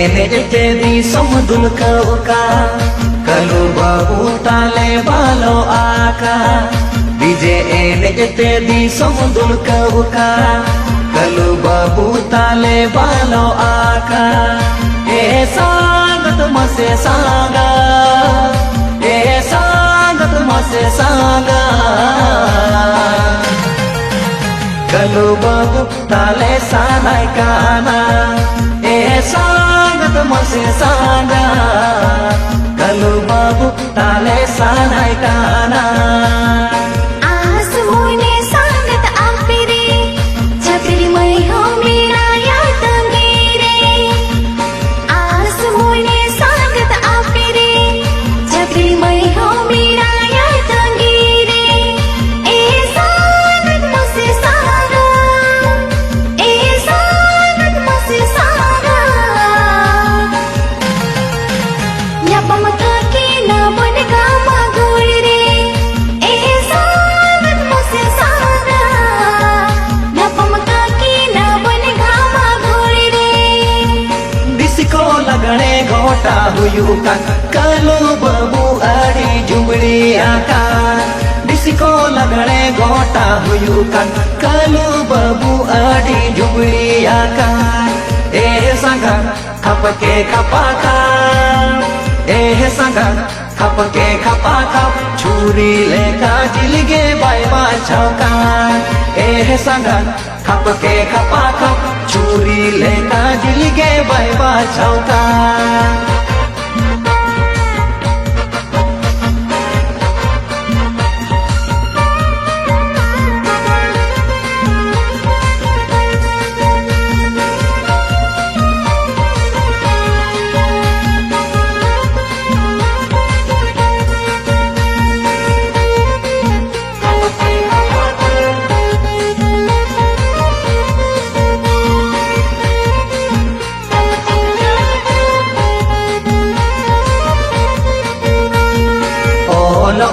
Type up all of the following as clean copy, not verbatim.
एनेजेदी समदुल कवका कलु बाबू ताले बालो आका डीजे एनेजेदी समदुल कवका कलु बाबू ताले बालो आका ए सांगत मसे सांगा ए सांगत मसे सांगा कलु बाबू ताले सानाय काना ए सांगत मसे सांगा कलु बाबू ताले सानाय काना आज मोने सांगत आपिरे छपरी मै हो मेरा या तंगीरे आज मोने सांगत आपिरे छपरी मै हो मेरा या तंगीरे ए सांगत मसे सांगा ए सांगत मसे सांगा या पमका के ना बन गा मागोळ रे ए सांगत मसे सांगा या पमका के ना बन गा मागोळ रे डिस्को लगणे घोटा हुयू का कलु बाबू आड़ी जुबड़ी आका डिस्को लगणे घोटा हुयू का कलु बाबू आड़ी जुबड़ी आका ए संगा खपके खपाका ए संगा खपके खपाका छुरी लेका जिलगे बायबा चौका ए संगा खपके खपाका छुरी लेका जिलगे बायबा चौका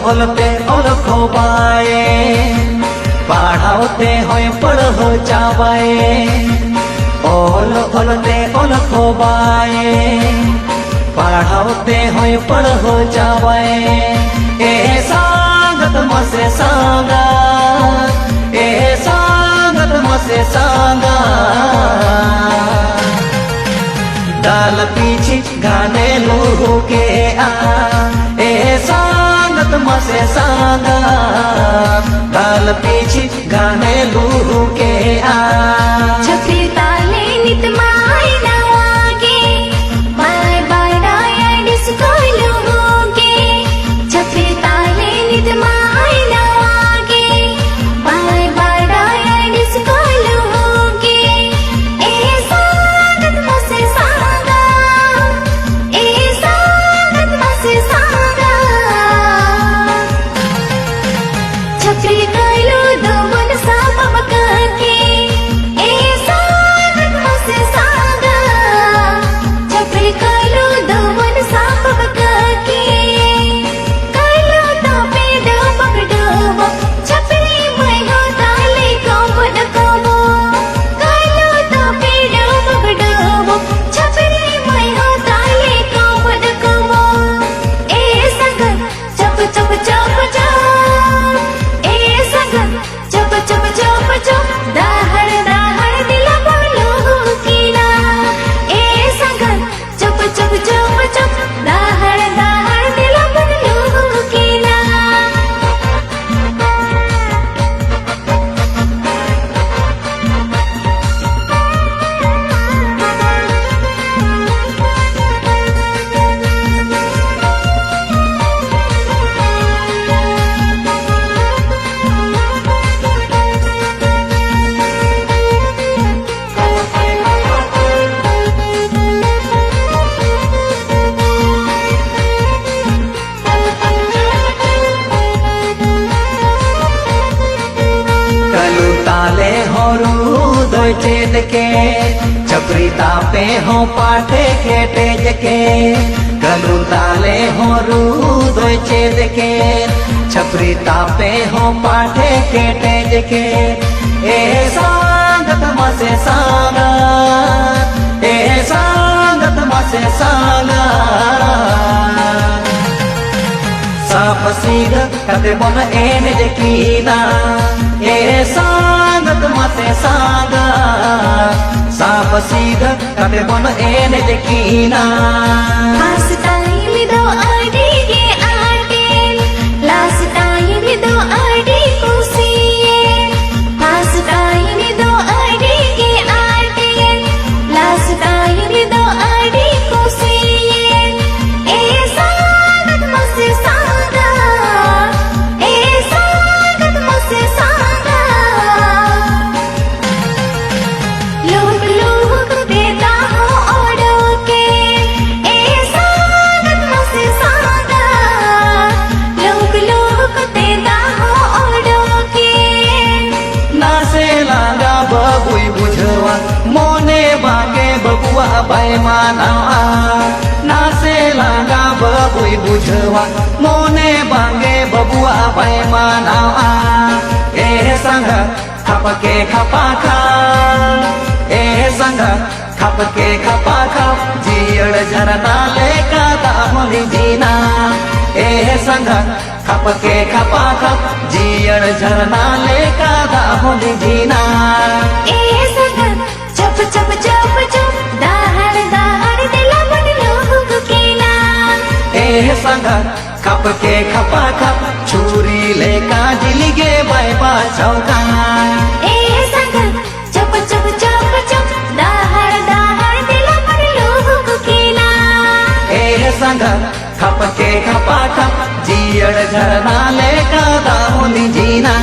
ओलते ओल खोबाए पढ़ाओते होय पढ़ हो जावाए ओलते ओल खोबाए पढ़ाओते होय पढ़ हो जावाए ए सांगत मसे सांगा ए सांगत मसे सांगा डाल पीछे गाने लोगों के आ ए सांगत मसे सांगा डाल पीछे गाने लोगों के आ छपरी ताले नित my नवागे bye bye Raya disco लोगोगे छपरी ताले नित my नवागे bye bye Raya disco लोगोगे ए सांगत मसे सांगा ए सांगत मसे सांगा छपरी कलो दो मन साप बकाके ए सांगत मसे सांगा छपरी कलो दो मन साप बकाके कलो तो पेड़ पकड़ो छपरी मै हो ताले कौन कबो कलो तो पेड़ पकड़ो छपरी मै हो ताले कौन कबो ए संग चप चप चप चप ए संग चप चप चप चप दाहड़ दाहड़ दिला बोलो कीना ए संग चप चप चप चप दाहड़ दाहड़ दिला बोलो कीना कलु ताले होरू दोय चेद के छपरी तापे हो पाटे के तेज के कलु ताले होरू दोय चेद के छपरी तापे हो पाटे के तेज के ए सांगत मसे सांगा ए सांगत मसे सीध कते बन एन जकीना ए सांगत मते सांगा साप सीध कते बन N जकीना First time do adi ge aate, last time do adi kusiye. First time do adi ge aate, last time do adi kusiye. E sangat mase sanga, e sangat mase sanga. लोग लोग देता हूँ ओढ़ के ऐसा गत्म से सादा लोग लोग देता हूँ ओढ़ के नासे लागा बबुई बुझवा मोने बागे बबुआ बैमाना नासे लागा बबुई बुझवा मोने बागे बबुआ बैमाना ए संग खपके खपा खा ए संग खपके खपा खा जियड़ झरना लेका दामली जीना ए संग खपके खपा खा जियड़ झरना लेका दामली जीना ऐसा कर चप चप चप चप दाहड़ दिला मन लोग केला ए संग खपके खपा खप छुरी लेका जिलिगे बैबा चौका ऐसा कर चप चप चप चप दाहड़ दिला मन लोग केला ए संग खपके खपा खप जियड़ झरना लेका दामली जीना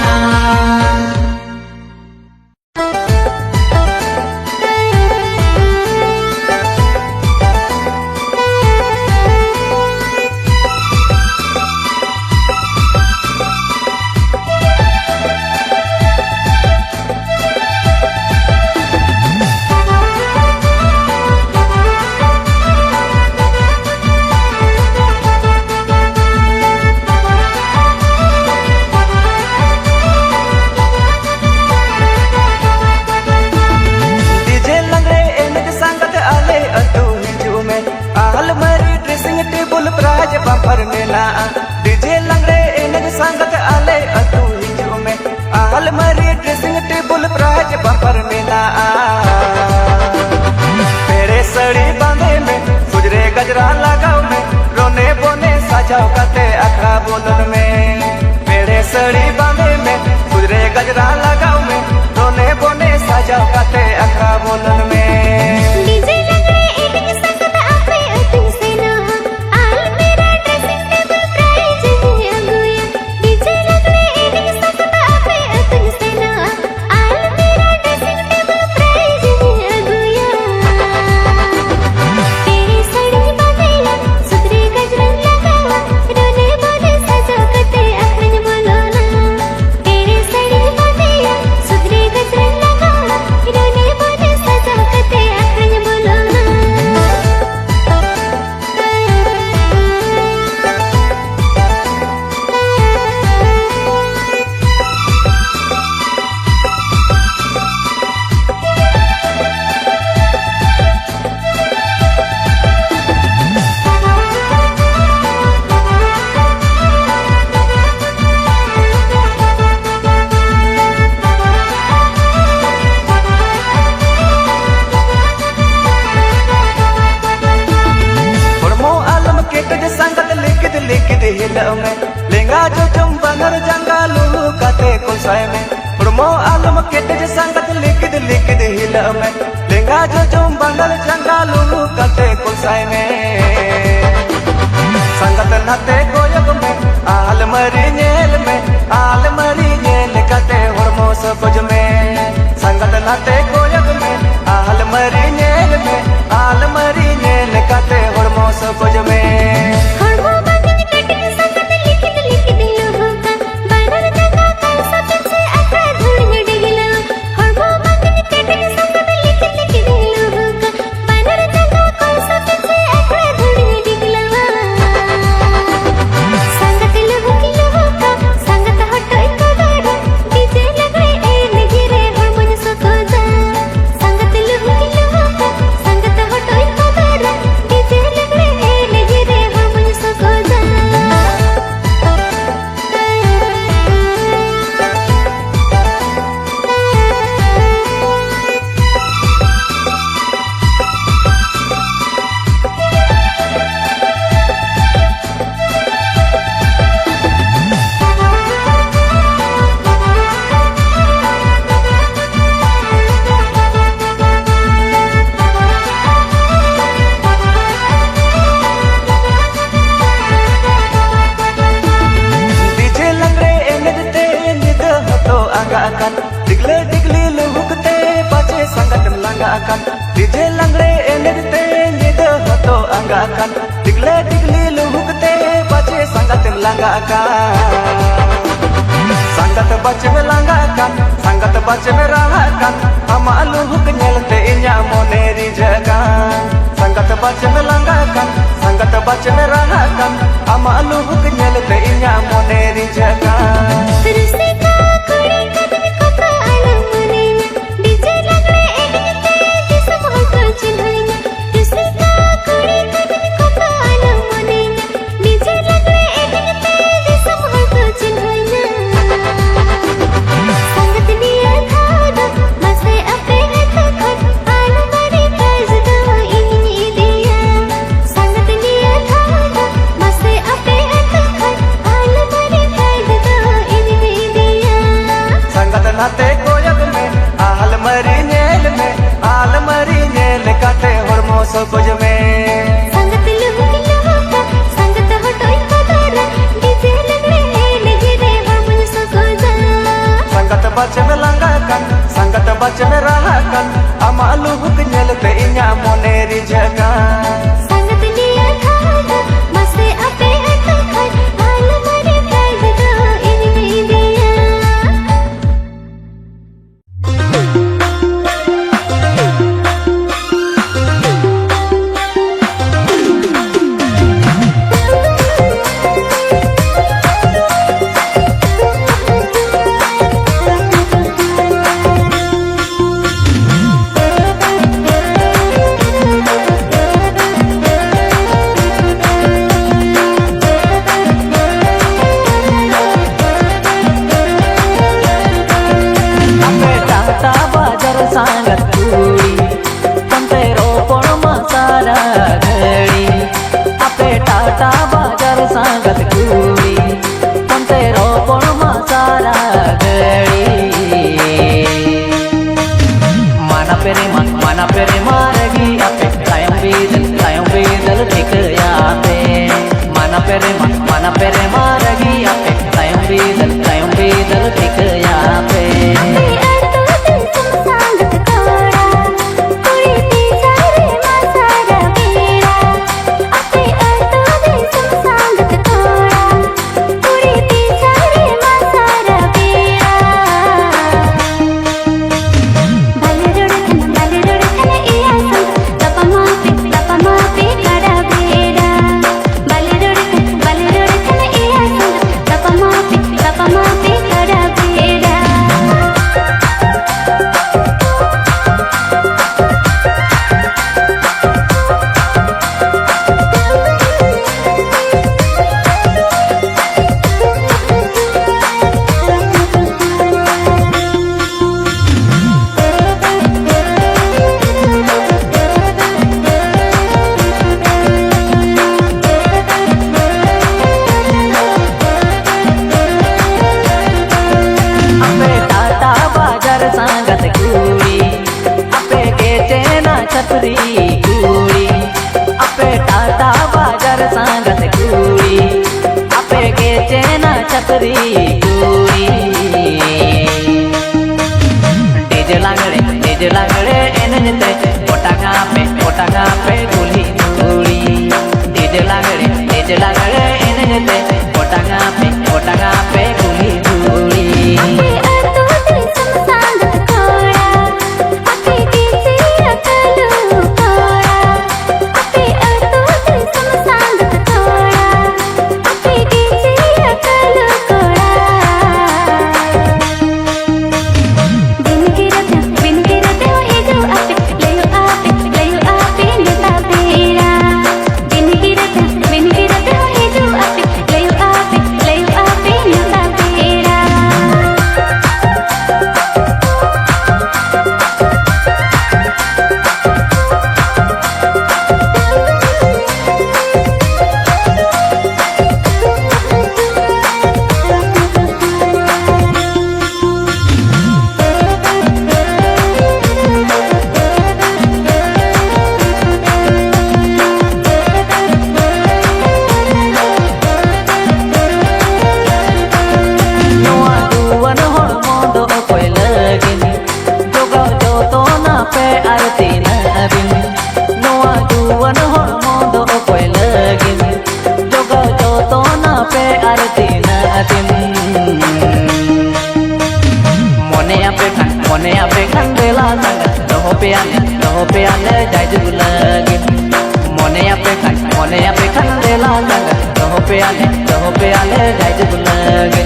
बम्पर मेला डीजे लंगड़े इनके संगत आले अतु हिजू में अलमारी ड्रेसिंग टेबल प्राइज बम्पर मेला मेरे सड़ी बांधे में गुजरे गजरा लगाओ में रोने बोने सजाओ कते अखड़ा बोलन में मेरे सड़ी बांधे में गुजरे गजरा लगाओ में रोने बोने सजाओ कते अखड़ा बोलन में डीजे लंगड़े इनके संगत आले अतु से ना आल मेरा ड्रेसिंग टेबल प्राइज है अगुया डीजे लंगड़े इनके संगत आले अतु से ना आल मेरा ड्रेसिंग टेबल प्राइज है अगुया तेरी सड़ी बांधेला सुधरे गजरा लगावा रोने बोले सजा कते अखन बोलोना तेरी सड़ी बांधेला सुधरे गजरा लगावा रोने बोले सजा कते अखन बोलोना संगत लिखित लिखित हिल में लेंगा जो तुम बनर जंगालू कते कुलसाय में उड़मो आलम केट संगत लिखित लिखित हिल में लेंगा जो तुम बनर जंगालू कते कुलसाय में संगत नते गोयग में आल मरी नेल में आल मरी नेल कते उड़मो सबज में संगत नते गोयग में आल मरी नेल में आल मरी नेल कते उड़मो सबज में हड़बो बंधन कटिंग संगत लिखित लिखित लोगों का बनर जगह का सब से अखड़ा धुड़ डिगला हड़बो बंधन कटिंग संगत लिखित लिखित लोगों का बनर जगह का सब से अखड़ा धुड़ डिगला संगत लोगों का संगत हटोय को गाड़ा डीजे लगे ए निगिरे हड़मन सकोदा langga kan DJ langre enerte nyida hato angga kan digle digli luhuk te bache sangat langga kan sangat bache me langga kan sangat bache me raha kan ama luhuk nyelte inya moneri jaga sangat bache me langga kan sangat bache me raha kan ama luhuk nyelte inya moneri jaga नाते कोयब में आलमरी nail काटे हरमो सबज में संगत लुहुका संगत हटोई कदरा DJ लगले लगे रे हमन सकोजा संगत बच में लंगा kan संगत बच में रहा kan amalu हुक नेलते इन्या मोनेरी जगा संगत लिया खादा मसे अपे अटखट आलमरी कायदा इनमें दिया sangat kuri sampai ropon masara gadi ape tata bajar sangat kuri sampai ropon masara gadi mana pere maragi ape tayang bidal dikya ape mana pere maragi ape tayang bidal dikya ape छतरी कुड़ी अपे टाटा बाजार सांगत कुड़ी अपे के चेना छतरी कुड़ी डीजे लांगड़े एनजते ओटागा पे गुली कुड़ी डीजे लांगड़े एनजते ओटागा पे गुली कुड़ी बिन गिरते doho pe ale jai julagi mone ape kan dela tanga doho pe ale jai julagi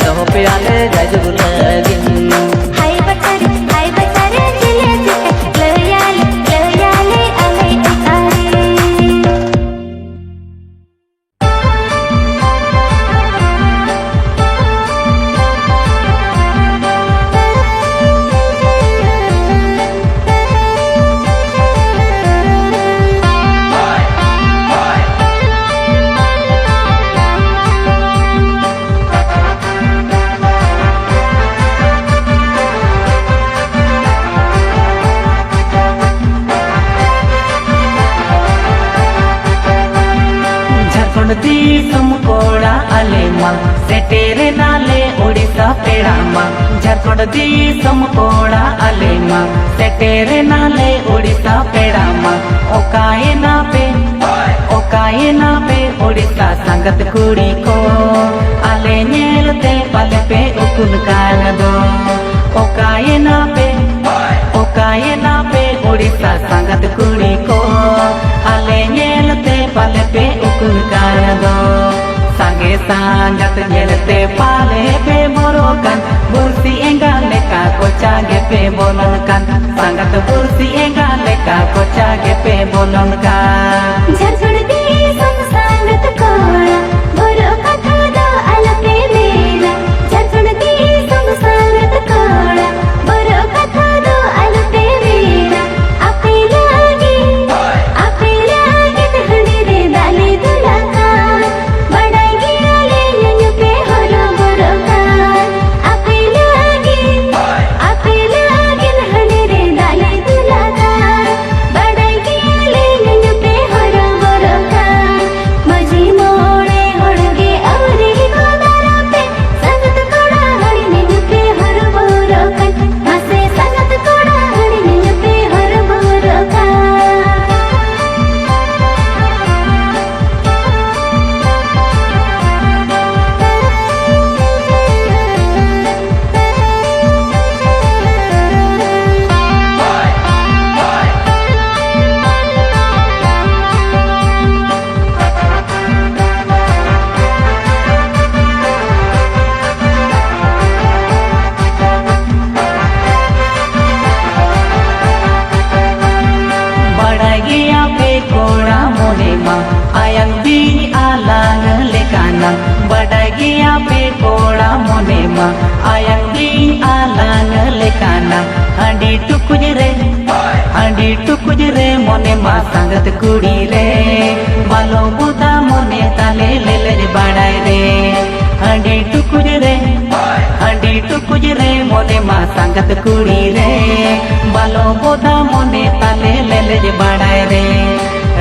doho pe ale jai julagi दिसम कोड़ा अलेमा सेटेरे नाले ओडिसा पेड़ामा झारखंड दिसम कोड़ा अलेमा सेटेरे नाले ओडिसा पेड़ामा ओकाए ना पे ओडिसा संगत कुड़ी को आले नेलते पाले पे उकुन कान दो ओकाए ना पे ओडिसा संगत कुड़ी को आले नेलते पाले पे उकुन कान दो sange sangat nyelete pale pe morokan bursi enggal leka kocage pe bolonkan sangat bursi enggal leka kocage pe bolonkan झरझर दी संगत कोड़ा बोरो कथा दो अलपे मेरा झरझर दी संगत कोड़ा बोरो कथा दो अलपे मेरा आपे लागे धनी रे दाली दुलाका बड़ाई आले नन्यु पे हरो बोरो कान आपे लागे धनी रे दाली दुलाका बड़ाई आले नन्यु पे हरो बोरो कान मजी मोड़े होड़गे अवरी गोदारा पे संगत कोड़ा हरी नन्यु पे हरो बोरो कान मसे संगत कोड़ा हरी नन्यु पे हरो बोरो कान बड़ाई पे कोड़ा मोने मा आयंग भी आलांग लेकाना बड़ाई पे कोड़ा मोने मा आयंग भी आलांग लेकाना हंडी टुकुज रे मोने मा संगत कुड़ी रे बालो बुदा मोने ताले ले बड़ाई रे हंडी टुकुज रे मोने मा संगत कुड़ी रे बालो बुदा मोने ताले ले बड़ाई रे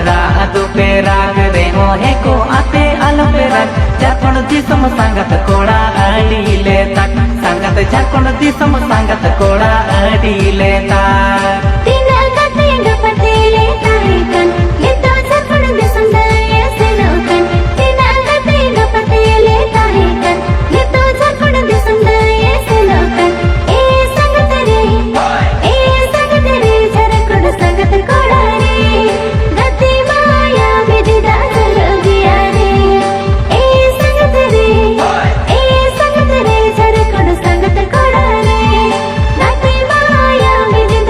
राह दुपे राग रे मोहे को आते आलो पे राग झारखंड दिसम संगत कोड़ा अड़ी लेता संगत झारखंड दिसम संगत कोड़ा अड़ी लेता तीना कते गपतेले ताहिकन लेतो झरखंड दिसम दये सेलोकन तीना कते गपतेले ताहिकन लेतो झरखंड दिसम दये सेलोकन ए संगत रे झरखंड संगत कोड़ा रे गति माया विदिदा जरगिया रे ए संगत रे झरखंड संगत कोड़ा रे गति माया विदिदा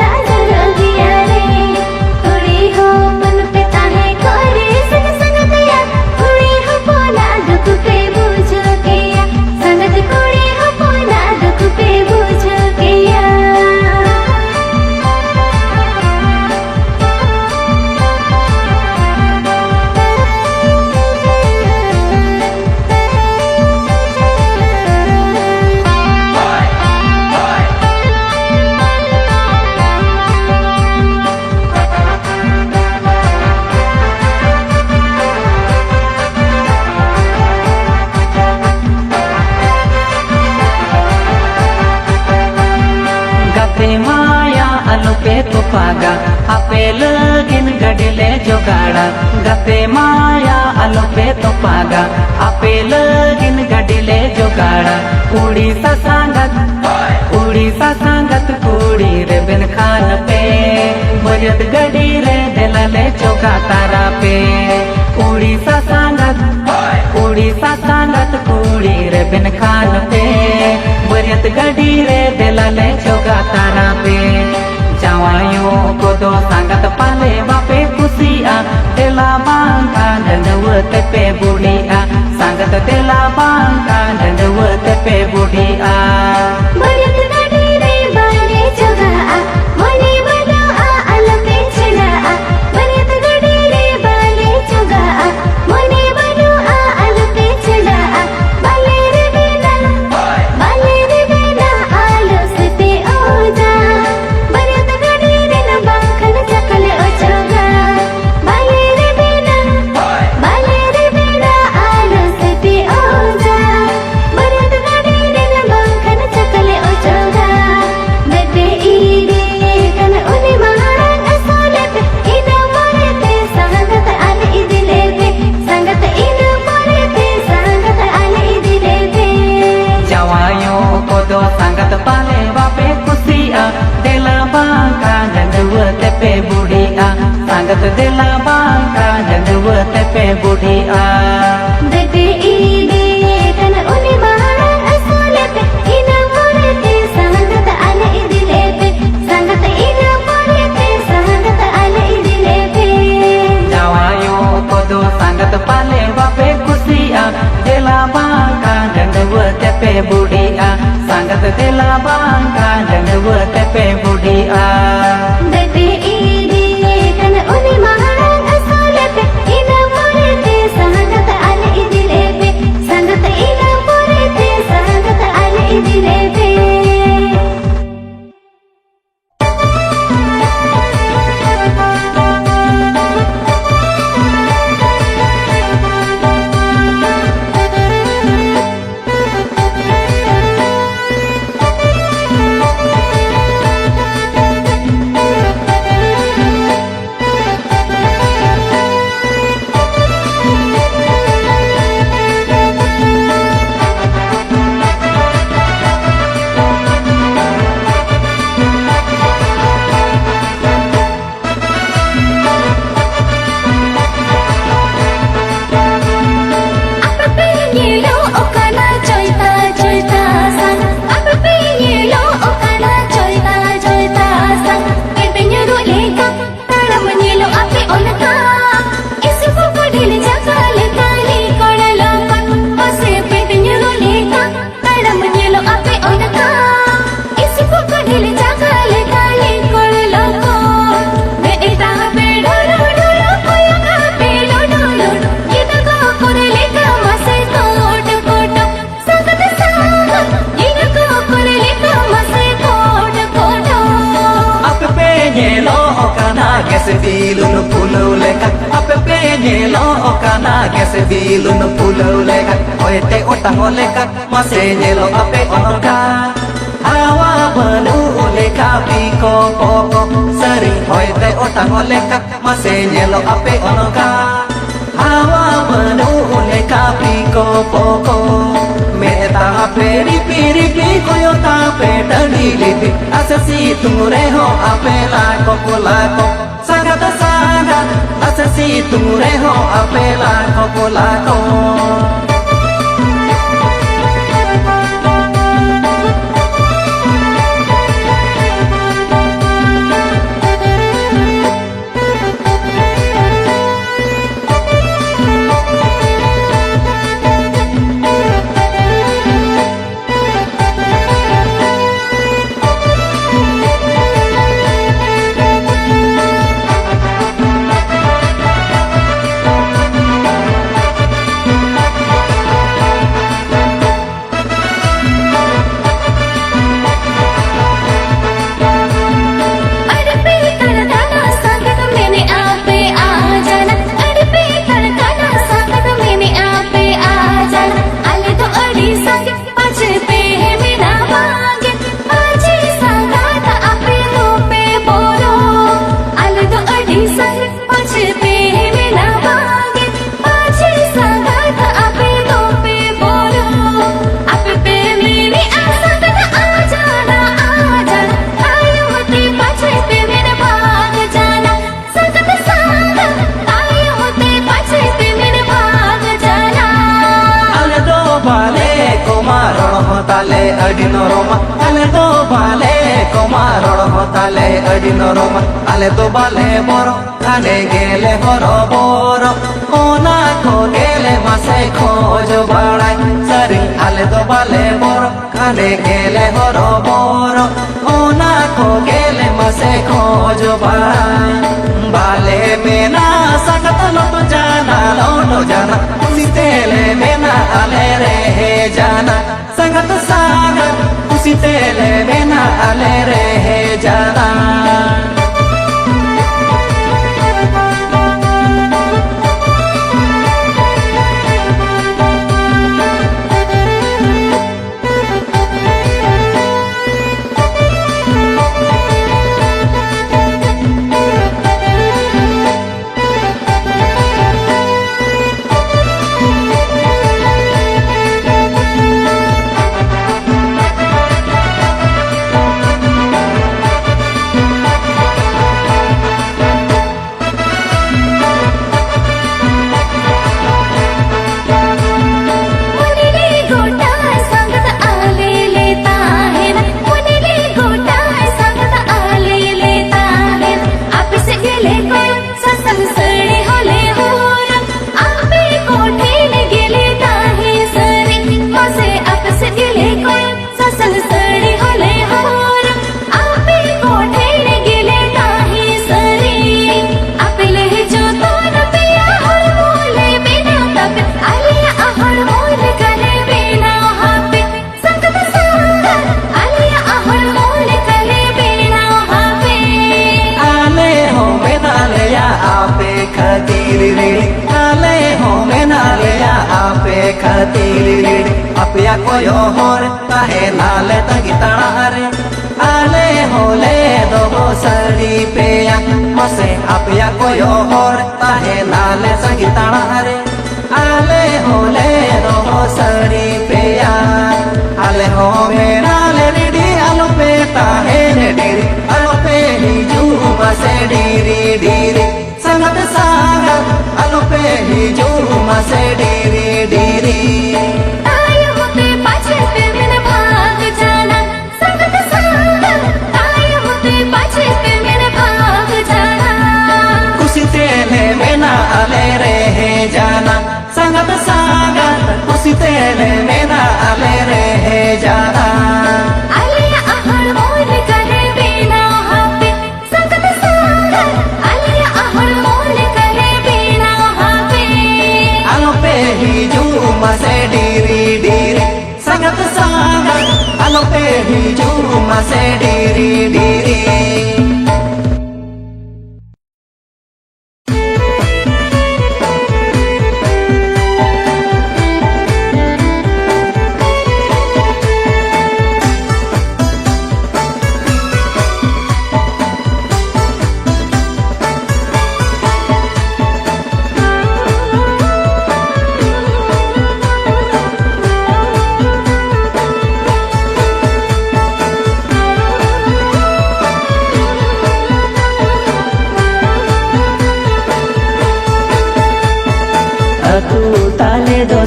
पागा आपे लगिन गडिले जोगाड़ा गते माया आलो पे तो पागा आपे लगिन गडिले जोगाड़ा उड़ीसा सांगत कुड़ी रे बिन खान पे बजत गडी रे दिलाले चौका तारा पे उड़ीसा सांगत कुड़ी रे बिन खान पे बजत गडी रे दिलाले चौका तारा पे जावायो को दो सांगत पाले बापे खुशिया दिला बांगा दंडवत पे बुढ़िया सांगत दिला बांगा दंडवत पे बुढ़िया बरत गडी रे बाले जोगा मने बना आलो पे चला बरत गडी रे बाले जोगा मने बना आलो पे चला बाले रे बेना आलो सते ओजा बरत गडी रे न बाखन चकले ओ जोगा बाले रे बेना आलो सते ओजा बरत गडी रे न बाखन चकले ओ जोगा दते ईरे कन उनी महाराज असोलत इना मरते संगत आले इदिलेते संगत इना मरते संगत आले इदिलेते जावायो को दो सांगत पाले बापे खुशिया दिला बांका दंडवत पे बुढ़िया सांगत दिला बांका दंडवत पे बुढ़िया दते ईरे कन उनी महाराज असोलत इना मरते संगत आले इदिलेते संगत इना मरते संगत आले इदिलेते जावायो को दो सांगत पाले बापे खुशिया दिला बांका दंडवत पे बुढ़िया सांगत दिला बांका दंडवत पे बुढ़िया दते ईरे कन उनी महाराज असोलत इना मरते संगत आले इदिलेते संगत इना मरते संगत आले इदिलेते bilun pulau lekat ape penye lo okana ges bilun pulau lekat oete otang lekat masih lo ape onoka awa belu leka piko poko sari oete otang lekat masih lo ape onoka awa belu leka piko poko meta ape ripi koyota ape dani lipi asasi tumure ho ape la ko sangat asasi tumure ho apela ko अडी नरम आले तो बाले बरो खाने गेले हरो बरो ओना को गेले मासे खोज बाड़ाय सरी आले तो बाले बरो खाने गेले हरो बरो ओना को गेले मासे खोज बाड़ाय बाले मेना सकत लोटो जाना उसी तेले मेना आले रे जाना संगत सागर उसी तेले मेना आले रे जाना अपया कोयो होर ताहे नाले तंगी ताड़ारे आले होले दो सड़ी पेया मसे अपया कोयो होर ताहे नाले तंगी ताड़ारे आले होले दो सड़ी पेया आले हो में नाले रिडी आलो पे ताहे ने डीरी आलो पे ही जू मसे डीरी डीरी संगत सागर आलो पे ही जू मसे डीरी डीरी आले रे जाना संगत सागर उसी तेले मेरा आले रे जाना आलिया आहड़ मोल करे बिना हापे संगत सागर आलिया आहड़ मोल करे बिना हापे आलो पे ही झूम से डीरी डीरी संगत सागर आलो पे ही झूम से डीरी डीरी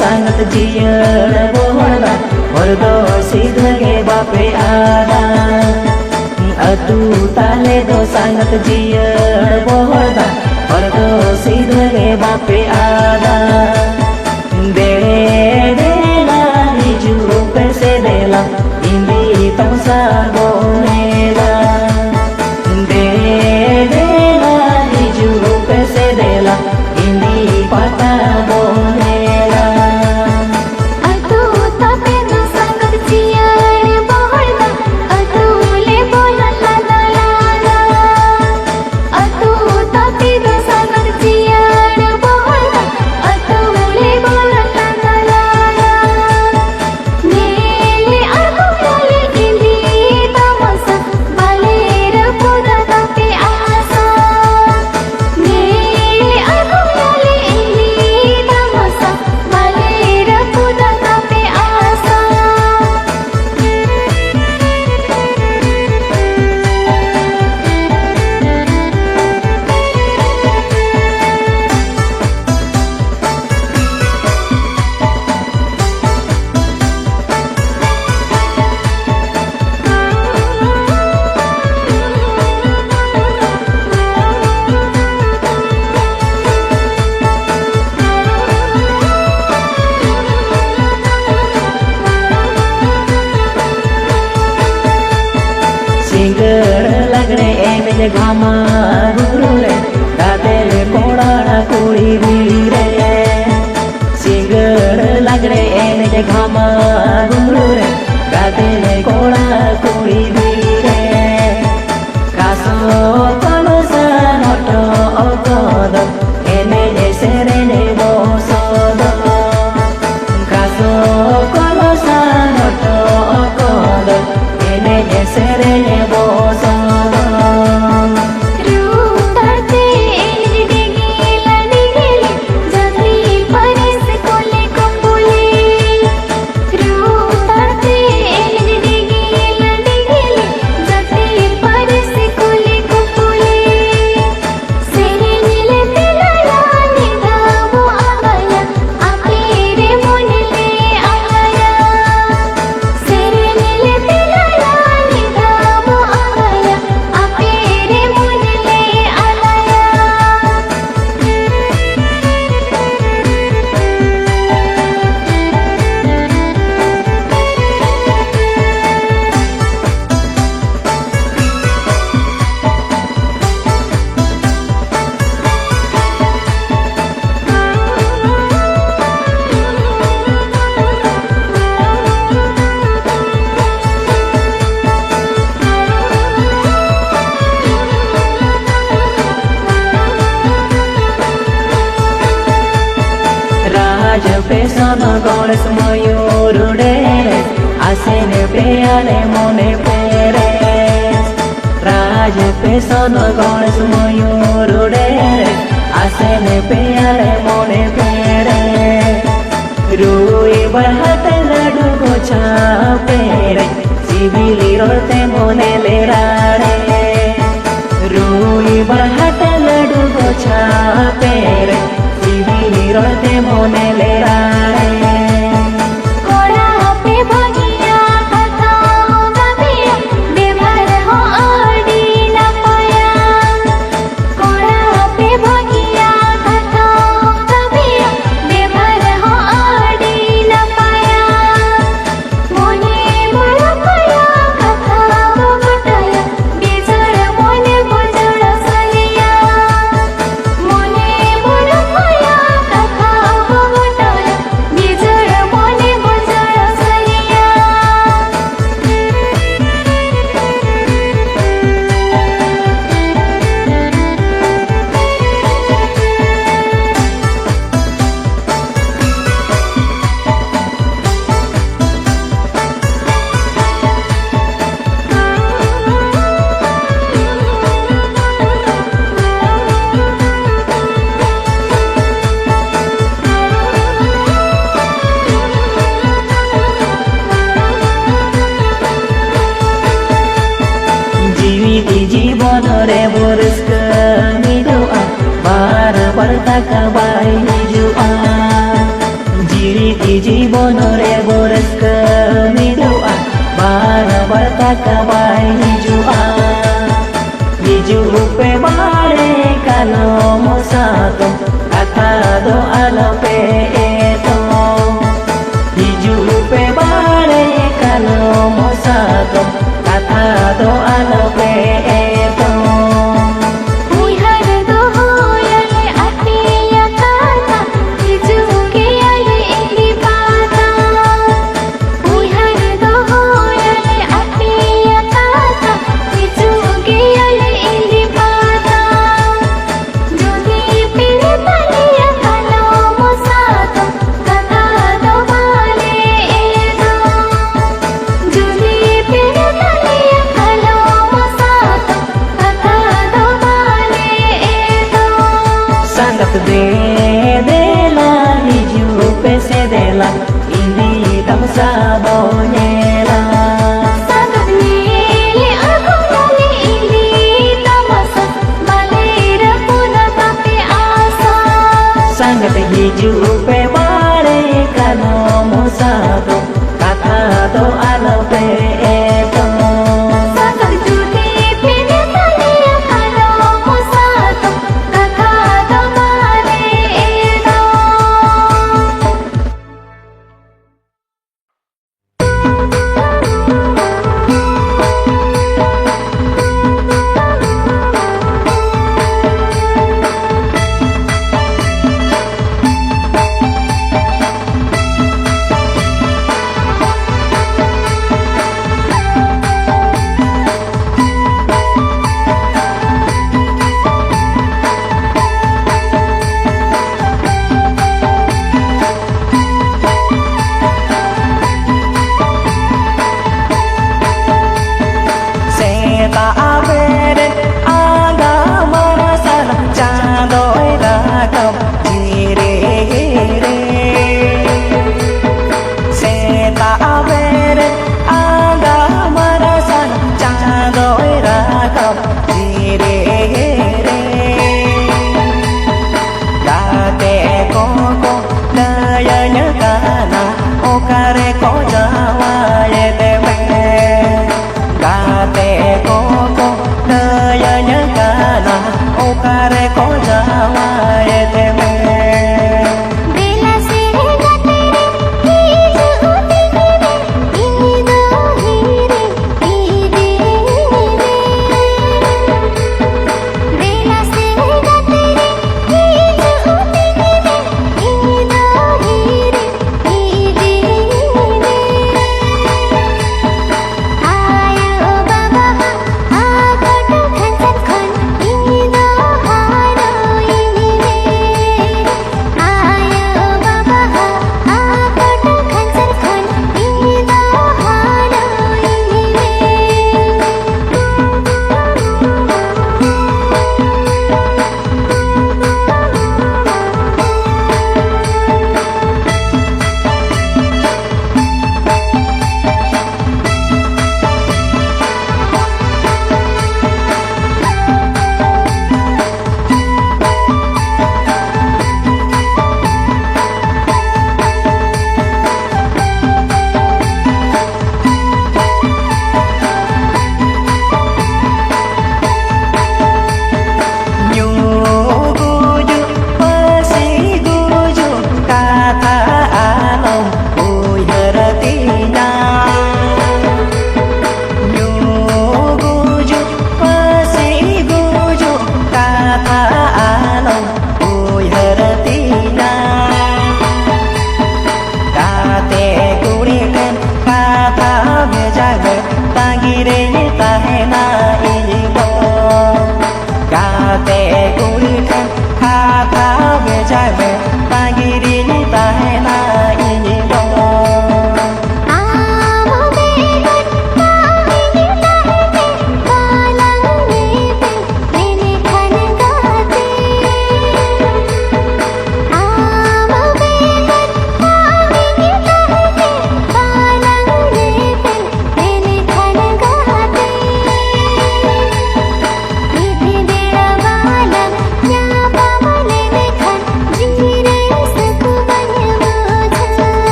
संगत जियर बोहड़ा और दो सीधे बापे आदा अतु ताले दो संगत जियर बोहड़ा और दो सीधे बापे आदा दे देला निजू पैसे देला इंदी तमसा बोनेला दे देला निजू पैसे देला इंदी पाता बोनेला अतु जे घामा गुरु रे गाते कोड़ा कुड़ी रे सिंगर लागड़े एने जे घामा गुरु रे गाते कोड़ा कुड़ी रे कासो कलो सानोटो ओकोद एने जे सेरेने बोसोद कासो कलो सानोटो ओकोद एने जे ceranae बोसोद Pesano goles mayurudes hacen peale mone peres Raj pesano goles mayurudes hacen peale mone peres Rui barhate ladu gocha pere sibili rote mone lerare Rui barhate ladu gocha pere rote mone lerare कोड़ा पे भगिया कथा हो गबिया बेभर हो आड़ी न पाया कोड़ा पे भगिया कथा हो गबिया बेभर हो आड़ी न पाया मोने बड़ा पाया कथा हो गटाया बेजर मोने गुजर सलिया मोने बड़ा पाया जीवन रे बोरस मिदुआ बार बरता कबाई जुआ जीवित जीवन रे बोरस मिदुआ बार बरता कबाई जुआ हिजु पे बारे कालो मोसातो कथा दो आलो पे एतो हिजु पे बारे कालो मोसातो कथा दो आलो पे एतो मुहर दो होयले अतिया काता हिजुगे आले इंदी पाता मुहर दो होयले अतिया काता हिजुगे आले इंदी पाता जोदी पिरे तलिया कालो मोसातो कथा दो माले एतो जोदी पिरे तलिया कालो मोसातो कथा दो माले एतो sangat de la hiju pese de la ini tam sabonyela sangat nile aku kali ini tamasa malera puna tapi asa sangat hiju pe bare kano mosato kata do alo pe eto sangat judi pine taliya kalo mosato kata do male eto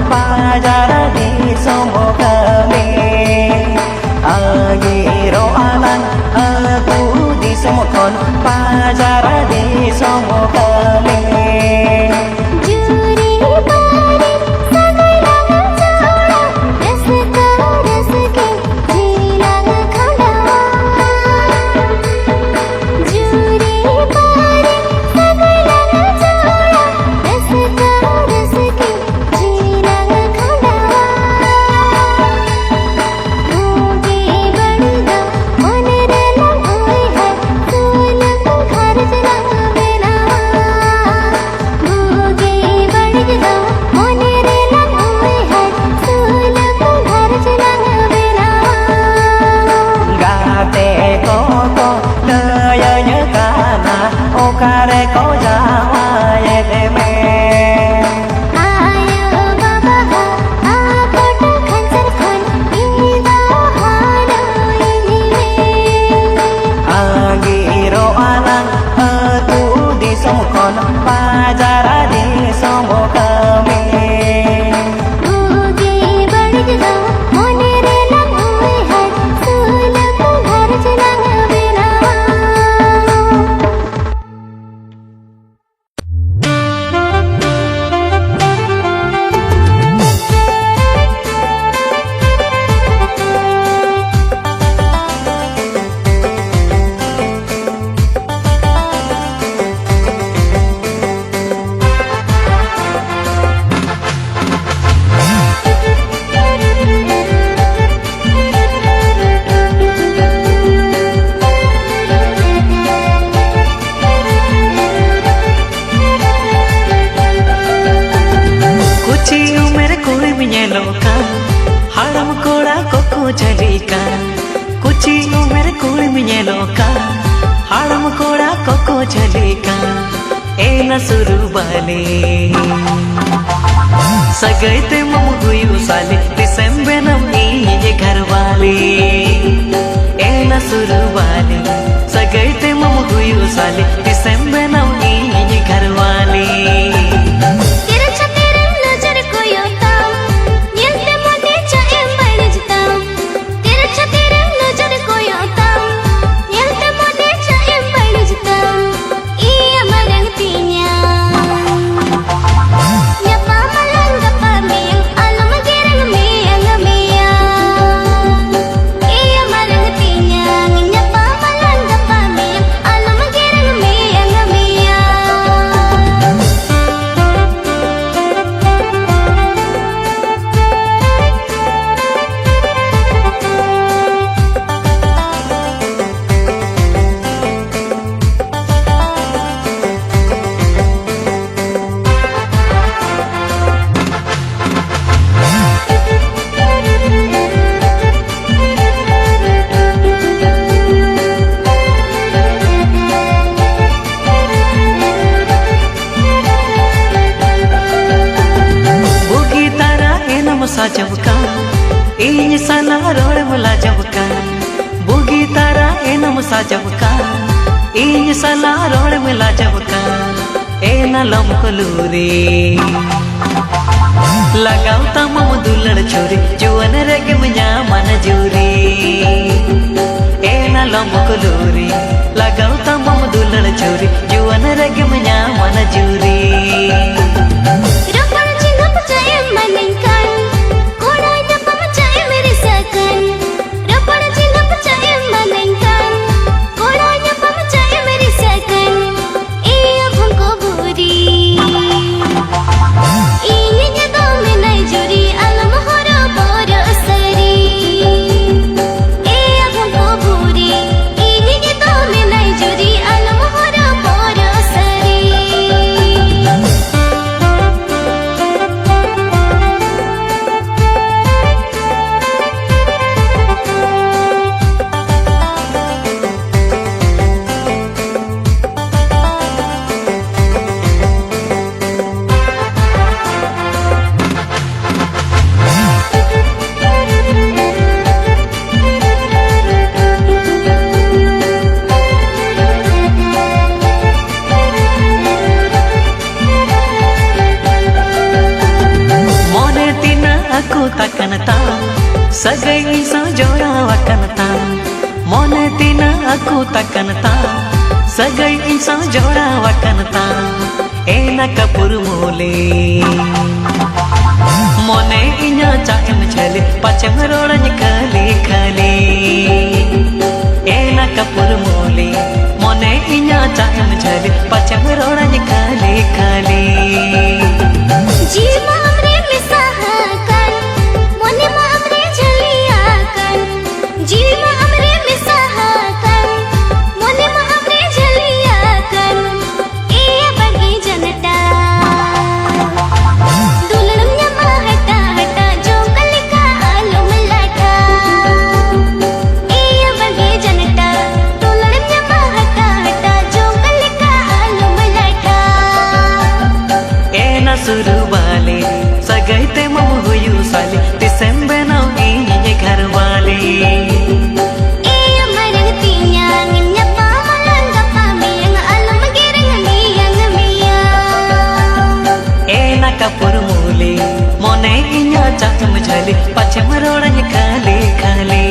pajar di somo kami agiro alang aku di somo kon pajar di somo kami juri pari sagai lang chora ras ka ras ke jilang khanda juri pari sagai lang chora ras ka ras ke jilang khanda भोगे बड़गा मन रे लंगोई है सोलम खर्च ना बेना भोगे बड़गा मन रे लंगोई है सोलम खर्च ना बेना gate koko dayanya kana okare ko jawa yeme आयो बाबा आपट खंजर खन इवा हानो anyway agiro alang aku di somo kon pajar di somo kami भोगे बड़गा मन रे लंगोई है सोलम खर्च ना बेना कुछ उम्र कोई मिलो का हरम कोड़ा कोको चली का कुछ उम्र कोई मिलो का हरम कोड़ा कोको चली का ए न सुरु बाले सगैते मम हुई साले दिसंबर नम ये घर वाले ए न सुरु बाले सगैते मम हुई साले दिसंबर नम ये घर वाले तेरे छतेरे नजर को योता येते मोटे चाहे बढ़ जता तेरे छतेरे नजर को योता येते मोटे चाहे बढ़ जता ई अमरंग तिन्या या पामलंग पामिया अलम गेरंग मियंग मिया ई अमरंग तिन्या या पामलंग पामिया अलम गेरंग मियंग मिया बुगी तारा एनम साजवका इन सना रोड मुला जवका बुगी तारा एनम साजवका इन सना रोड मुला जवका एना लमकलूरे लगाव तमम दुलड़ छोरे जुवन रग मुझा मन जूरे एना लमकलूरे लगाव तमम दुलड़ छोरे जुवन रग मुझा मन जूरे रपण चिंगप चाहे मनंकन कोड़ा जपम चाहे मेरे सकन रपण चिंगप चाहे मनंकन कोड़ा जपम चाहे मेरे सकन ए अभं को बुरी ई जगह में नहीं जुरी अलम हरो बोरो सरी ए अभं को बुरी ई जगह में नहीं जुरी अलम हरो बोरो सरी तकनता सगई सा जोड़ा वकनता मोने तीना aku तकनता सगई सा जोड़ा वकनता एना कपूर मोले मोने इना चाएम छले पचम रोड़न खाली खाली एना कपूर मोले मोने इना चाएम छले पचम रोड़न खाली खाली जीवा हमरे मिसाहकन मोने मा हमरे झलियाकन जीवा हमरे मिसाहकन मोने मा हमरे झलियाकन ए बगी जनता दुलड़म न्यमा हटा हटा जो कलिका आलू मलाटा ए बगी जनता दुलड़म न्यमा हटा हटा जो कलिका आलू मलाटा एना सुरू वाले सगई ते मम हुयू साले दिसंबर नौ ये घर वाले ए मरंग तियां न्या पामलन गप्पा मियंग अलम गिरंग मियंग मिया एना कपूर मोले मोने इन्या चाचम झले पचम रोड़न खाली खाली